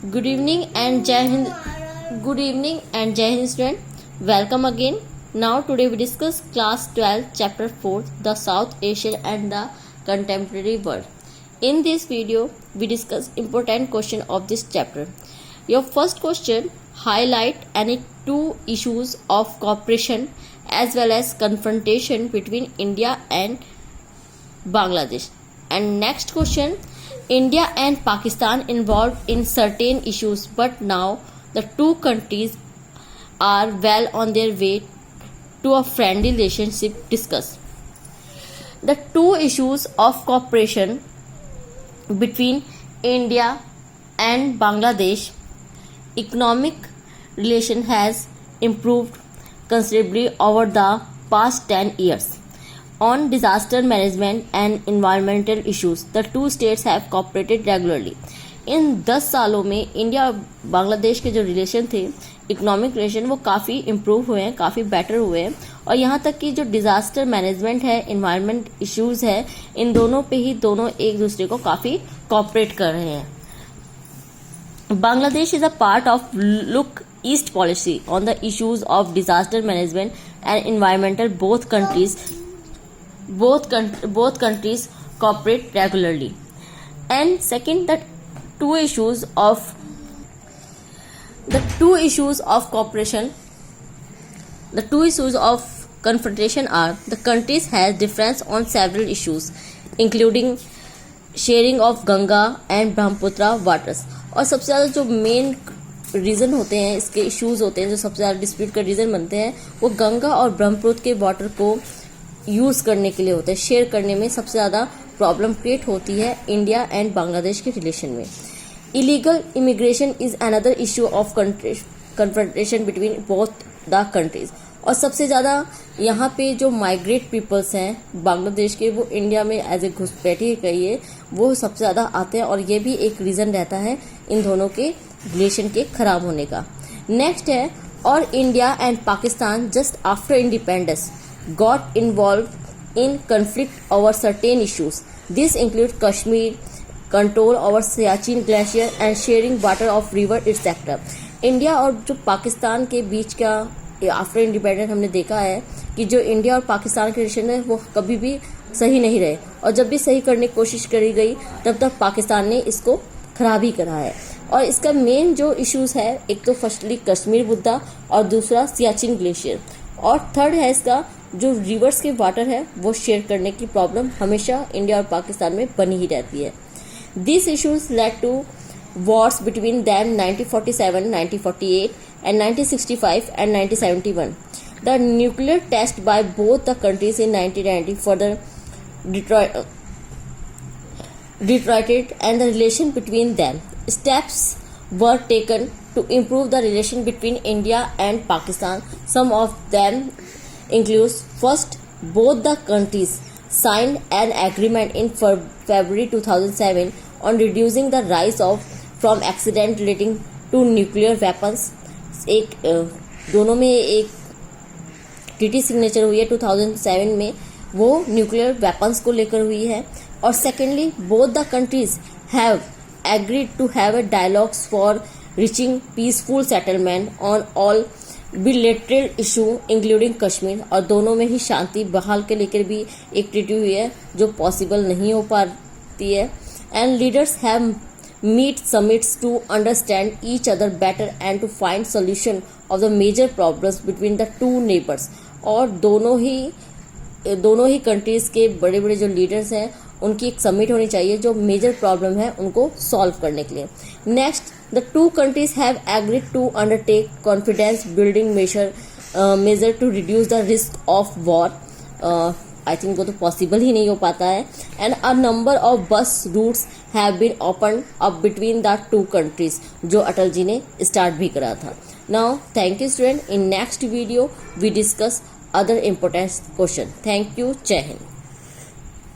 Good evening and Jai Hind. Good evening and Jai Hind student. Welcome again. Now today we discuss class 12 chapter 4 the South Asian and the contemporary world. In this video we discuss important question of this chapter. Your first question, highlight any two issues of cooperation as well as confrontation between India and Bangladesh. And next question, India and Pakistan involved in certain issues, but now the two countries are well on their way to a friendly relationship. Discuss the two issues of cooperation between India and Bangladesh. Economic relation has improved considerably over the past 10 years. On disaster management and environmental issues, the two states have cooperated regularly. इन 10 सालों में India और बांग्लादेश के जो relation थे, economic relation, वो काफ़ी improve हुए हैं, काफ़ी बेटर हुए हैं. और यहाँ तक कि जो डिजास्टर मैनेजमेंट है, इन्वायरमेंट इश्यूज है, इन दोनों पे ही दोनों एक दूसरे को काफ़ी कोऑपरेट कर रहे हैं. Bangladesh is a part of Look East policy on the issues of disaster management and environmental. Both countries cooperate regularly. And second, the two issues of cooperation, the two issues of confrontation are the countries has difference on several issues, including sharing of Ganga and Brahmaputra waters. और सबसे ज़्यादा जो main reason होते हैं, इसके issues होते हैं, जो सबसे ज़्यादा डिस्प्यूट का रीज़न बनते हैं, वो गंगा और ब्रह्मपुत्र के वाटर को यूज़ करने के लिए होते हैं. शेयर करने में सबसे ज़्यादा प्रॉब्लम क्रिएट होती है इंडिया एंड बांग्लादेश के रिलेशन में. Illegal immigration is another issue of confrontation between both the countries. और सबसे ज़्यादा यहाँ पे जो माइग्रेट पीपल्स हैं बांग्लादेश के, वो इंडिया में एज ए घुसपैठी कहिए, वो सबसे ज़्यादा आते हैं. और ये भी एक रीज़न रहता है इन दोनों के रिलेशन के खराब होने का. नेक्स्ट है, और India and Pakistan just after independence got involve in conflict over certain issues. This include Kashmir, control over Siachen glacier and sharing water of river etcetera. India और जो पाकिस्तान के बीच का आफ्टर इंडिपेंडेंस हमने देखा है कि जो इंडिया और पाकिस्तान के रिलेशन है वो कभी भी सही नहीं रहे, और जब भी सही करने की कोशिश करी गई तब तक पाकिस्तान ने इसको खराब ही करा है. और इसका मेन जो इश्यूज है, एक तो फर्स्टली कश्मीर मुद्दा और दूसरा सियाचिन ग्लेशियर, और थर्ड है इसका जो रिवर्स के वाटर है वो शेयर करने की प्रॉब्लम हमेशा इंडिया और पाकिस्तान में बनी ही रहती है. This issues led to wars between them 1947, 1948 and 1965 and 1971. The nuclear test by both the countries in 1990 further deteriorated and the relation between them. Steps were taken to improve the relation between India and Pakistan. Some of them includes, first, both the countries signed an agreement in February 2007 on reducing the rise of from accident relating to nuclear weapons. एक दोनों में एक treaty signature हुई है 2007 में, वो nuclear weapons को लेकर हुई है. और secondly, both the countries have agreed to have a dialogues for reaching peaceful settlement on all bilateral issue including Kashmir. और दोनों में ही शांति बहाल के लेकर भी एक ट्रीटी हुई है जो पॉसिबल नहीं हो पाती है. And leaders have meet summits to understand each other better and to find solution of the major problems between the two neighbors. और दोनों ही कंट्रीज के बड़े बड़े जो लीडर्स हैं उनकी एक समिट होनी चाहिए जो मेजर प्रॉब्लम है उनको सॉल्व करने के लिए. Next, the two countries have agreed to undertake confidence building measure to reduce the risk of war. I think वो तो पॉसिबल ही नहीं हो पाता है. And a number of bus routes have been open up between the two countries, जो अटल जी ने start भी करा था. Now thank you student. In next video we discuss other important question. Thank you. जय हिंद.